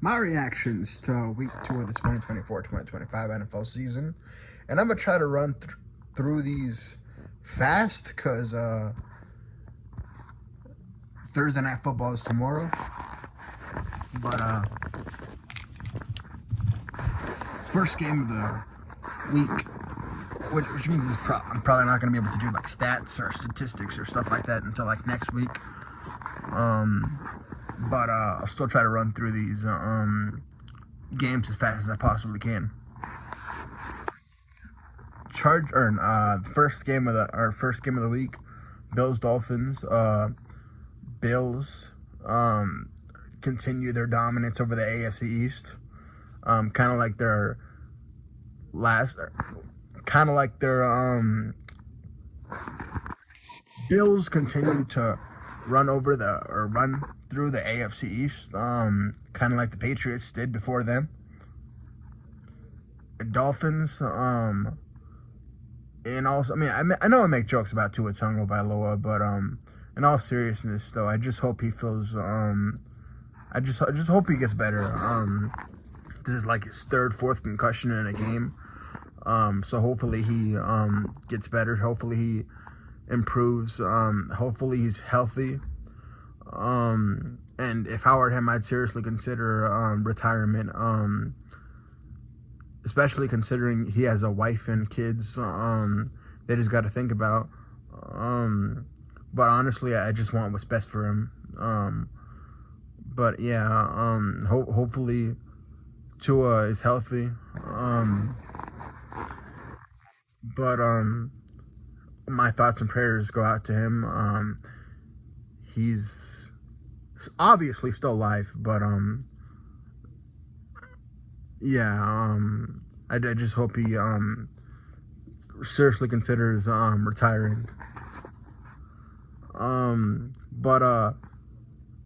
my reactions to week 2 of the 2024-2025 NFL season. And I'm going to try to run through these fast because Thursday Night Football is tomorrow. But first game of the week, which means I'm probably not going to be able to do like stats or statistics or stuff like that until like next week. But I'll still try to run through these games as fast as I possibly can. First game of the week, Bills Dolphins. Bills continue their dominance over the AFC East. Kind of like their Bills continue to run through the AFC East, kind of like the Patriots did before them. The Dolphins, and also, I know I make jokes about Tua Tagovailoa, but in all seriousness, though, I just hope he feels, I just hope he gets better. This is like his fourth concussion in a game. So hopefully he gets better. Hopefully he improves. Hopefully he's healthy. And if I were him, I'd seriously consider retirement. Especially considering he has a wife and kids that he's got to think about. But honestly, I just want what's best for him. But yeah, hopefully Tua is healthy. But my thoughts and prayers go out to him. He's obviously still alive, but yeah, I just hope he seriously considers retiring. But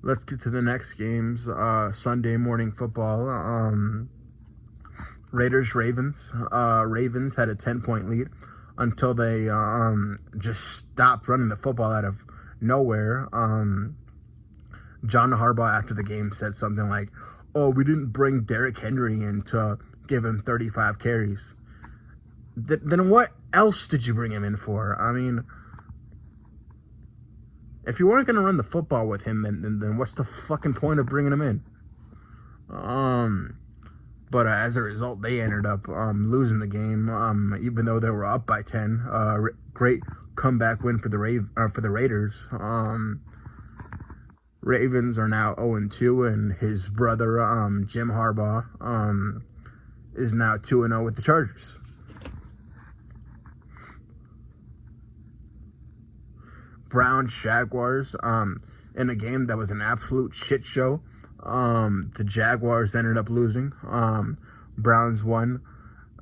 let's get to the next games. Sunday morning football. Raiders-Ravens. Ravens had a 10-point lead until they just stopped running the football out of nowhere. John Harbaugh after the game said something like, "Oh, we didn't bring Derrick Henry in to give him 35 carries." Then what else did you bring him in for? I mean, if you weren't going to run the football with him, then what's the fucking point of bringing him in? But as a result, they ended up losing the game, even though they were up by 10. Great comeback win for the Raiders. Ravens are now 0-2, and his brother, Jim Harbaugh, is now 2-0 with the Chargers. Browns Jaguars, in a game that was an absolute shit show. The Jaguars ended up losing. Browns won.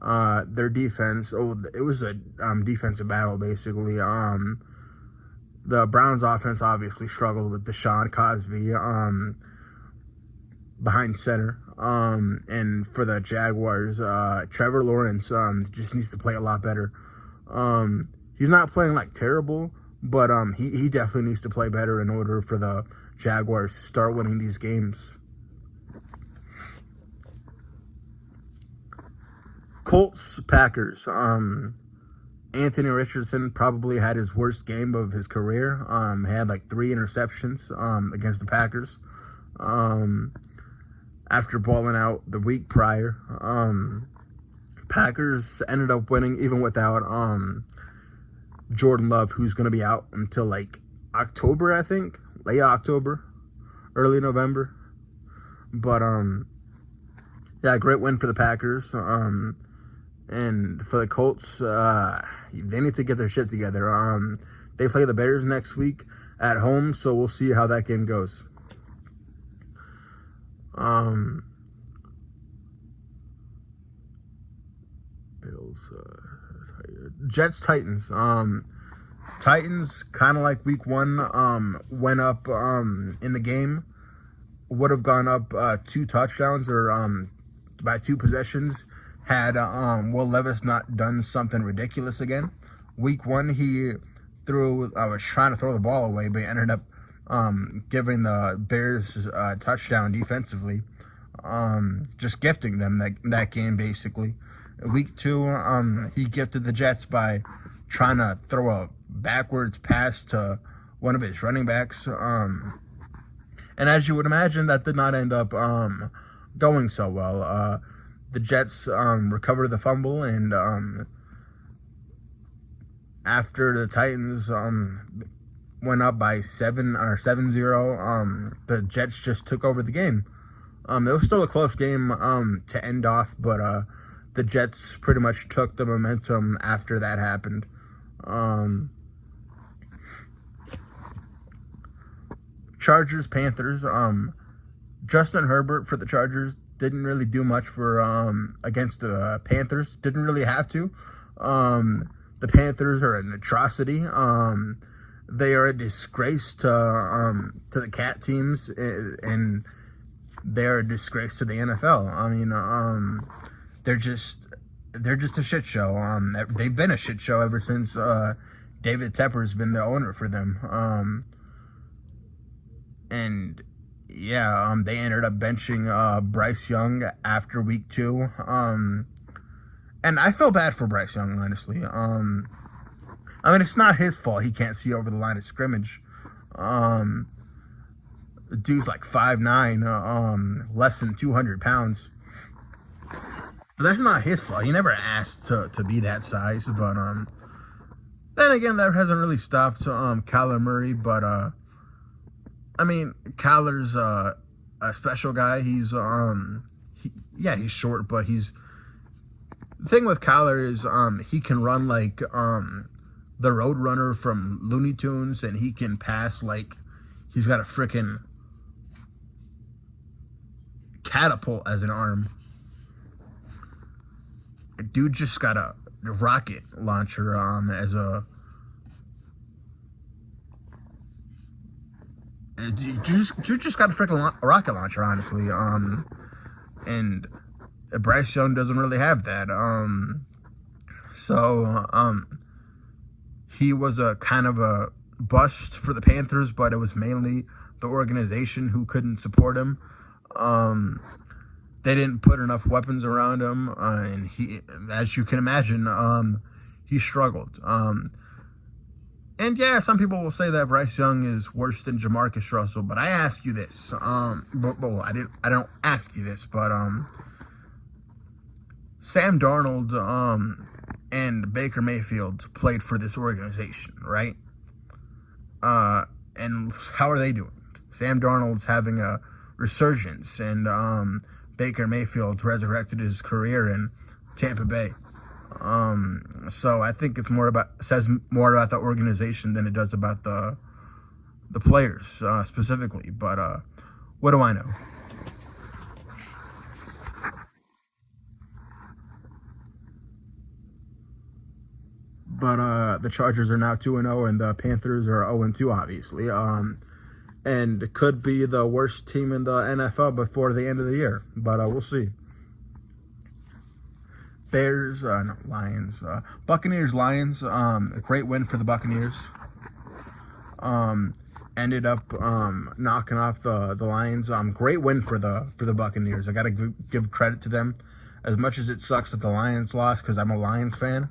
Their defense, it was a defensive battle, basically. The Browns offense obviously struggled with Deshaun Cosby behind center. And for the Jaguars, Trevor Lawrence just needs to play a lot better. He's not playing like terrible, but he definitely needs to play better in order for the Jaguars to start winning these games. Colts Packers. Anthony Richardson probably had his worst game of his career. Had like 3 interceptions against the Packers. After balling out the week prior, Packers ended up winning even without Jordan Love, who's going to be out until like October, I think. Late October, early November. But yeah, great win for the Packers. And for the Colts, they need to get their shit together. They play the Bears next week at home, so we'll see how that game goes. Bills, Jets, Titans. Titans, kind of like week 1, went up in the game. Would have gone up 2 touchdowns or by 2 possessions had Will Levis not done something ridiculous again. Week 1, I was trying to throw the ball away, but he ended up giving the Bears a touchdown defensively. just gifting them that game basically. Week 2, he gifted the Jets by trying to throw a backwards pass to one of his running backs. And as you would imagine, that did not end up going so well. The Jets recovered the fumble, and after the Titans went up by 7-0, the Jets just took over the game. It was still a close game to end off, but the Jets pretty much took the momentum after that happened. Chargers, Panthers. Justin Herbert for the Chargers didn't really do much for against the Panthers. Didn't really have to. The Panthers are an atrocity. They are a disgrace to the cat teams, and they're a disgrace to the NFL. I mean, they're just a shit show. They've been a shit show ever since David Tepper's been the owner for them. And yeah, they ended up benching Bryce Young after week 2. And I feel bad for Bryce Young, honestly. I mean, it's not his fault he can't see over the line of scrimmage. The dude's like 5'9", less than 200 pounds. But that's not his fault. He never asked to be that size. But then again, that hasn't really stopped Kyler Murray. But I mean, Kyler's a special guy. He's he's short, but the thing with Kyler is he can run like the Roadrunner from Looney Tunes, and he can pass like he's got a freaking catapult as an arm. Dude just got a rocket launcher as a. Dude just got a freaking rocket launcher, honestly. And Bryce Young doesn't really have that. He was a kind of a bust for the Panthers, but it was mainly the organization who couldn't support him. They didn't put enough weapons around him, and he, as you can imagine, he struggled. And yeah, some people will say that Bryce Young is worse than Jamarcus Russell, but I ask you this. I don't ask you this, but Sam Darnold and Baker Mayfield played for this organization, right? And how are they doing? Sam Darnold's having a resurgence, and Baker Mayfield resurrected his career in Tampa Bay. So I think it's says more about the organization than it does about the players specifically. But what do I know? But the Chargers are now 2-0, and the Panthers are 0-2, obviously. And could be the worst team in the NFL before the end of the year. But we'll see. Lions. Buccaneers, Lions. A great win for the Buccaneers. Ended up knocking off the Lions. Great win for the Buccaneers. I got to give credit to them. As much as it sucks that the Lions lost, because I'm a Lions fan,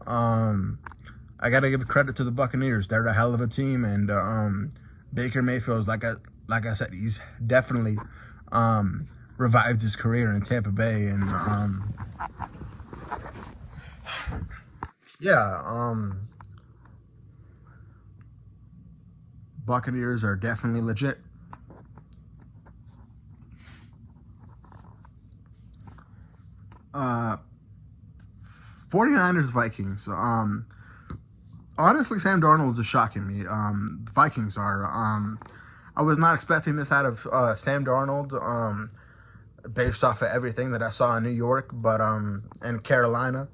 I got to give credit to the Buccaneers. They're a hell of a team, and Baker Mayfield, like I said, he's definitely revived his career in Tampa Bay, and Buccaneers are definitely legit. Uh, 49ers, Vikings. Honestly, Sam Darnold is shocking me. The Vikings are. I was not expecting this out of Sam Darnold, based off of everything that I saw in New York, but and Carolina.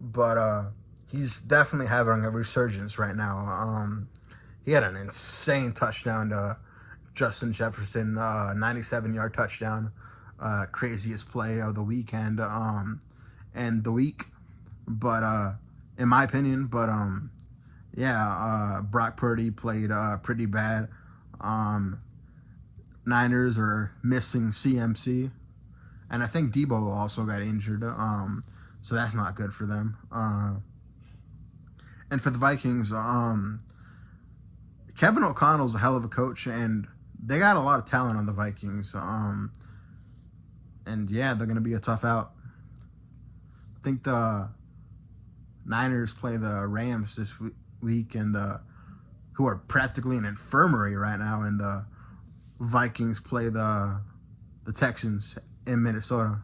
But he's definitely having a resurgence right now. He had an insane touchdown to Justin Jefferson, 97-yard touchdown, craziest play of the weekend and the week. But in my opinion, Brock Purdy played pretty bad. Niners are missing CMC. and I think Debo also got injured. So that's not good for them. And for the Vikings, Kevin O'Connell's a hell of a coach, and they got a lot of talent on the Vikings. And yeah, they're going to be a tough out. I think the Niners play the Rams this week, and who are practically an infirmary right now, and the Vikings play the Texans in Minnesota.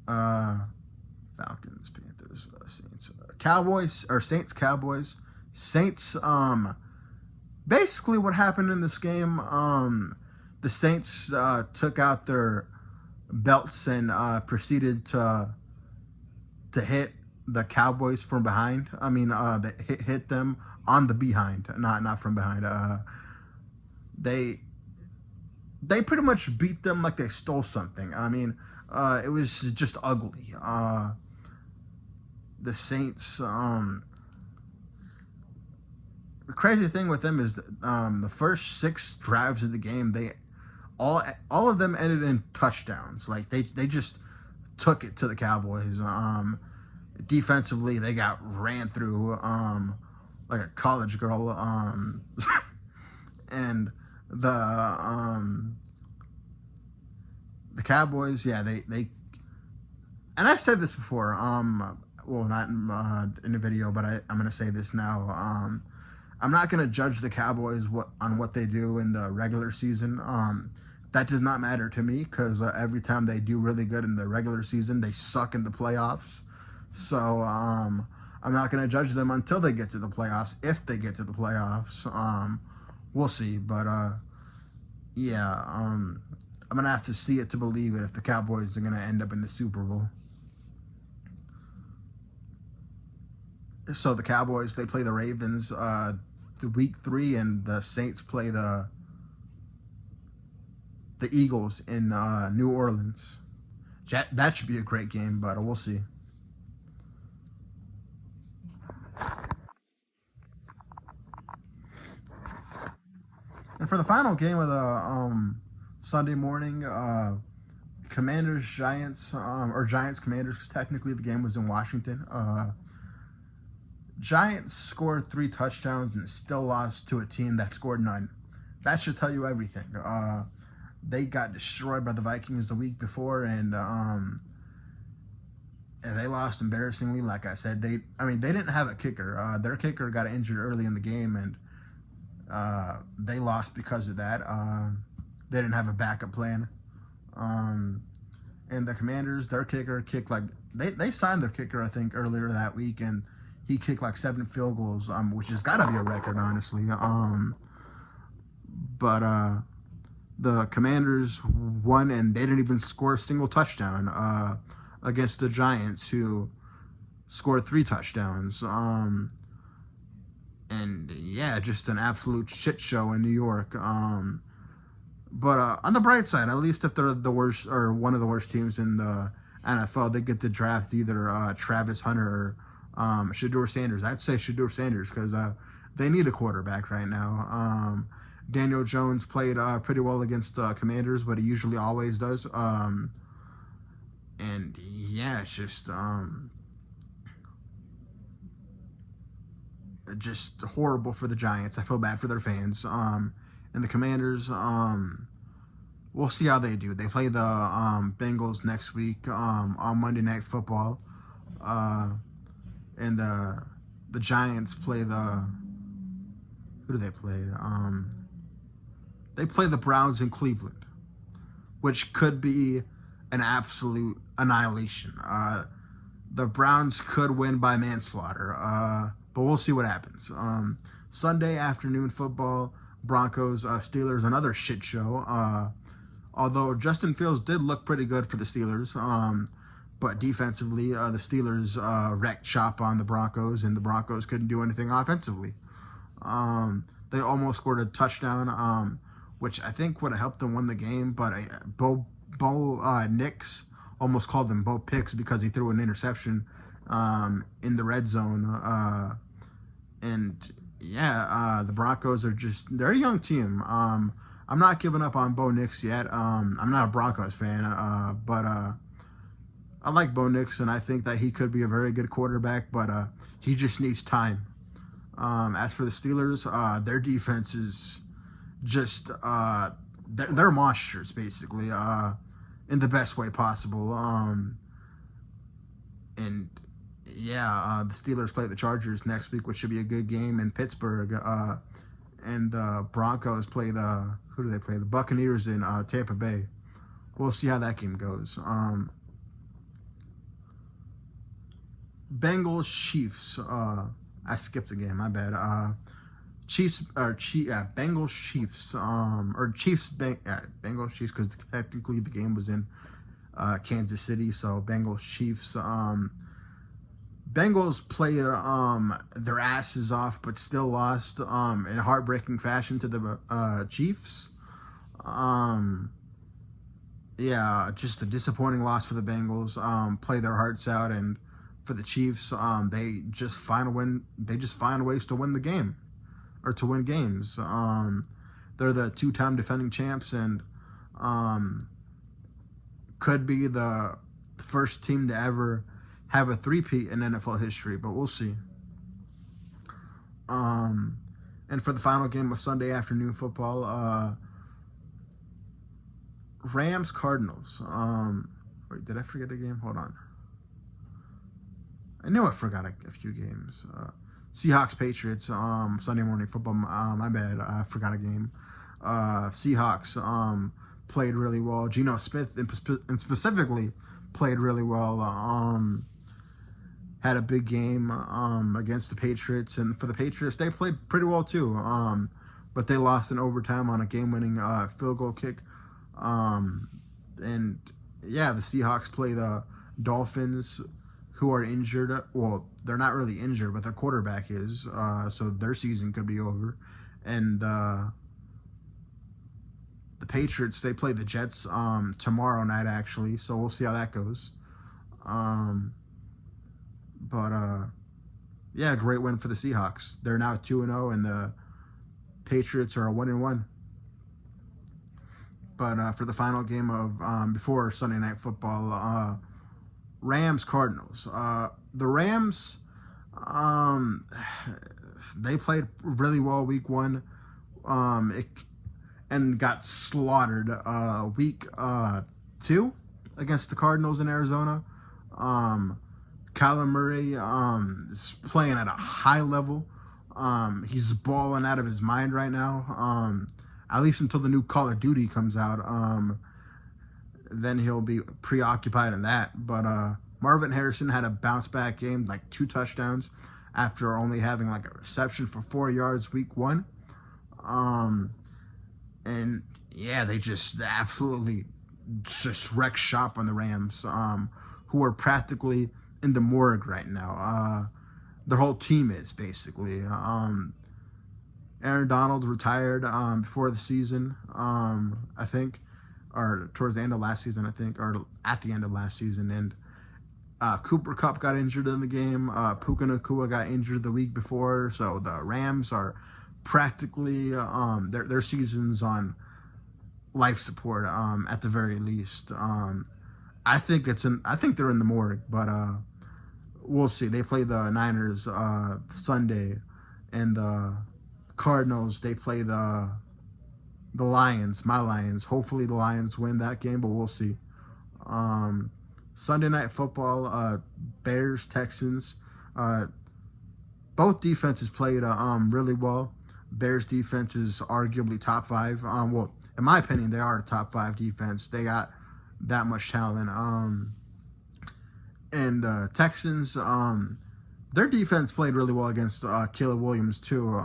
Falcons, Panthers, Saints, Cowboys, or Saints, Cowboys. Saints, basically what happened in this game, the Saints took out their belts and proceeded to hit the Cowboys from behind. I mean, they hit them on the behind, not from behind. They pretty much beat them like they stole something. I mean, it was just ugly. The Saints. The crazy thing with them is that, the first 6 drives of the game, they all of them ended in touchdowns. Like they just took it to the Cowboys. Defensively, they got ran through like a college girl. And the Cowboys, yeah, they and I said this before. Well, not in the video, but I'm gonna say this now. I'm not gonna judge the Cowboys on what they do in the regular season. That does not matter to me because every time they do really good in the regular season, they suck in the playoffs. So I'm not gonna judge them until they get to the playoffs. If they get to the playoffs, we'll see. But yeah, I'm gonna have to see it to believe it if the Cowboys are gonna end up in the Super Bowl. So the Cowboys, they play the Ravens the week 3, and the Saints play the Eagles in New Orleans. That should be a great game, but we'll see. And for the final game of the Sunday morning, Commanders Giants, or Giants Commanders, because technically the game was in Washington. Giants scored 3 touchdowns and still lost to a team that scored none. That should tell you everything. They got destroyed by the Vikings the week before, and they lost embarrassingly. Like I said, they didn't have a kicker. Their kicker got injured early in the game, and they lost because of that. They didn't have a backup plan. And the Commanders, their kicker kicked like they signed their kicker, I think, earlier that week, and he kicked like 7 field goals, which has got to be a record, honestly. But the Commanders won, and they didn't even score a single touchdown against the Giants, who scored 3 touchdowns. And yeah, just an absolute shit show in New York. But on the bright side, at least if they're the worst or one of the worst teams in the NFL, they get to draft either Travis Hunter or Shedeur Sanders. I'd say Shedeur Sanders because they need a quarterback right now. Daniel Jones played pretty well against Commanders, but he usually always does. And yeah, it's just horrible for the Giants. I feel bad for their fans. And the Commanders, we'll see how they do. They play the Bengals next week on Monday Night Football. And the Giants play who do they play? They play the Browns in Cleveland, which could be an absolute annihilation. The Browns could win by manslaughter, but we'll see what happens. Sunday afternoon football, Broncos, Steelers, another shit show. Although Justin Fields did look pretty good for the Steelers, but defensively, the Steelers wrecked shop on the Broncos, and the Broncos couldn't do anything offensively. They almost scored a touchdown, which I think would have helped them win the game, but Bo Nix almost called them Bo Picks because he threw an interception in the red zone. And yeah, the Broncos are they're a young team. I'm I'm not giving up on Bo Nix yet. I'm not a Broncos fan, but I like Bo Nix, and I think that he could be a very good quarterback, but he just needs time. As for the Steelers, their defense is just they're monsters, basically, in the best way possible. And yeah, the Steelers play the Chargers next week, which should be a good game in Pittsburgh. And the Broncos play who do they play? The Buccaneers in Tampa Bay. We'll see how that game goes. Bengals Chiefs. I skipped a game. My bad. Bengals Chiefs. Or Chiefs Bengals Chiefs, because technically the game was in Kansas City. So Bengals Chiefs. Bengals played their asses off, but still lost in heartbreaking fashion to the Chiefs. Yeah, just a disappointing loss for the Bengals. Play their hearts out, and for the Chiefs, they just find ways to win the game, or to win games. They're the two-time defending champs, and could be the first team to ever have a three-peat in NFL history, but we'll see. And for the final game of Sunday afternoon football, Rams Cardinals. Wait, did I forget a game? Hold on. I know I forgot a few games. Seahawks Patriots. Sunday morning football. My bad. I forgot a game. Seahawks played really well. Geno Smith and specifically played really well. Had a big game against the Patriots, and for the Patriots, they played pretty well too. But they lost in overtime on a game-winning field goal kick. And yeah, the Seahawks play the Dolphins, who are injured. Well, they're not really injured, but their quarterback is. So their season could be over. And the Patriots, they play the Jets tomorrow night, actually. So we'll see how that goes. Yeah, great win for the Seahawks. They're now 2-0, and the Patriots are 1-1. But for the final game of before Sunday Night Football, Rams Cardinals. The Rams, they played really well week one, and got slaughtered week 2 against the Cardinals in Arizona. Kyler Murray is playing at a high level. He's balling out of his mind right now. At least until the new Call of Duty comes out. Then he'll be preoccupied in that. But Marvin Harrison had a bounce back game, like 2 touchdowns, after only having like a reception for 4 yards week 1. And yeah, they just absolutely just wrecked shop on the Rams, who are practically in the morgue right now. Their whole team is basically. Aaron Donald retired before the season, I think, or towards the end of last season, I think, or at the end of last season. And Cooper Kupp got injured in the game. Puka Nacua got injured the week before. So the Rams are practically their season's on life support at the very least. I think they're in the morgue, but we'll see. They play the Niners Sunday, and the Cardinals, they play the Lions, my Lions. Hopefully the Lions win that game, but we'll see. Sunday Night Football, Bears, Texans. Both defenses played really well. Bears defense is arguably top 5. Well, in my opinion, they are a top 5 defense. They got that much talent. And Texans, their defense played really well against Caleb Williams too,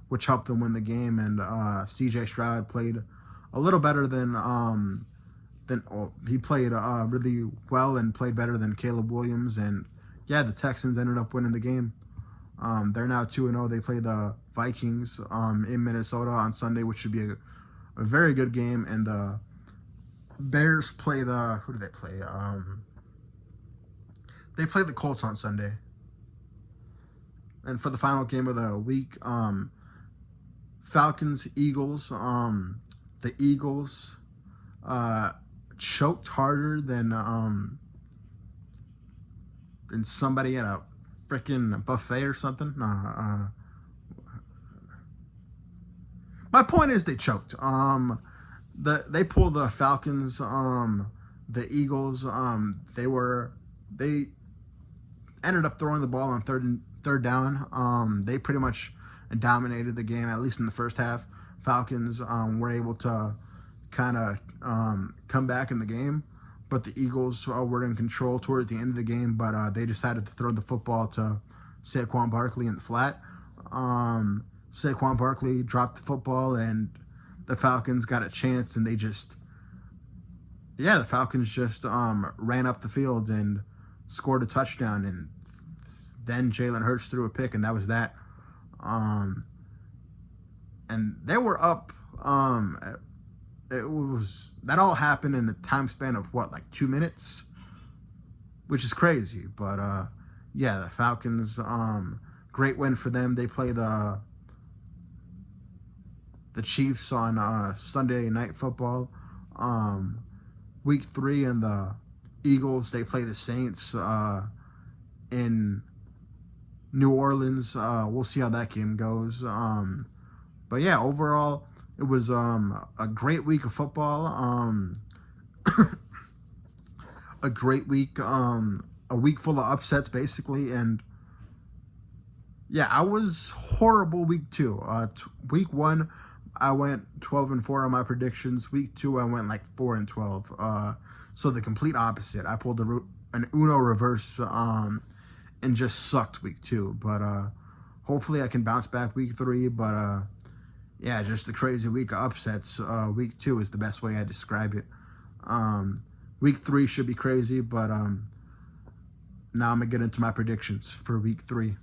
which helped them win the game. And C.J. Stroud played a little better than he played really well and played better than Caleb Williams. And yeah, the Texans ended up winning the game. They're now 2-0. They play the Vikings in Minnesota on Sunday, which should be a very good game. And the Bears play who do they play? They play the Colts on Sunday. And for the final game of the week, Falcons, Eagles. the Eagles choked harder than somebody at a freaking buffet or something. My point is they choked. They pulled the Falcons. The Eagles. They ended up throwing the ball on third down. They pretty much dominated the game, at least in the first half. Falcons were able to kind of come back in the game, but the Eagles were in control towards the end of the game, but they decided to throw the football to Saquon Barkley in the flat. Saquon Barkley dropped the football, and the Falcons got a chance, and the Falcons just ran up the field and scored a touchdown, and then Jalen Hurts threw a pick, and that was that. And they were up. That all happened in a time span of like 2 minutes, which is crazy. But the Falcons, great win for them. They play the Chiefs on Sunday Night Football. Week 3, and the Eagles, they play the Saints in New Orleans. We'll see how that game goes. But yeah, overall, it was a great week of football. A great week. A week full of upsets, basically. And yeah, I was horrible week 2. Week 1, I went 12-4 on my predictions. Week 2, I went like 4-12. So the complete opposite. I pulled an Uno reverse and just sucked week 2. But hopefully I can bounce back week 3. But yeah, just a crazy week of upsets. Week 2 is the best way I describe it. Week 3 should be crazy, but now I'm going to get into my predictions for week 3.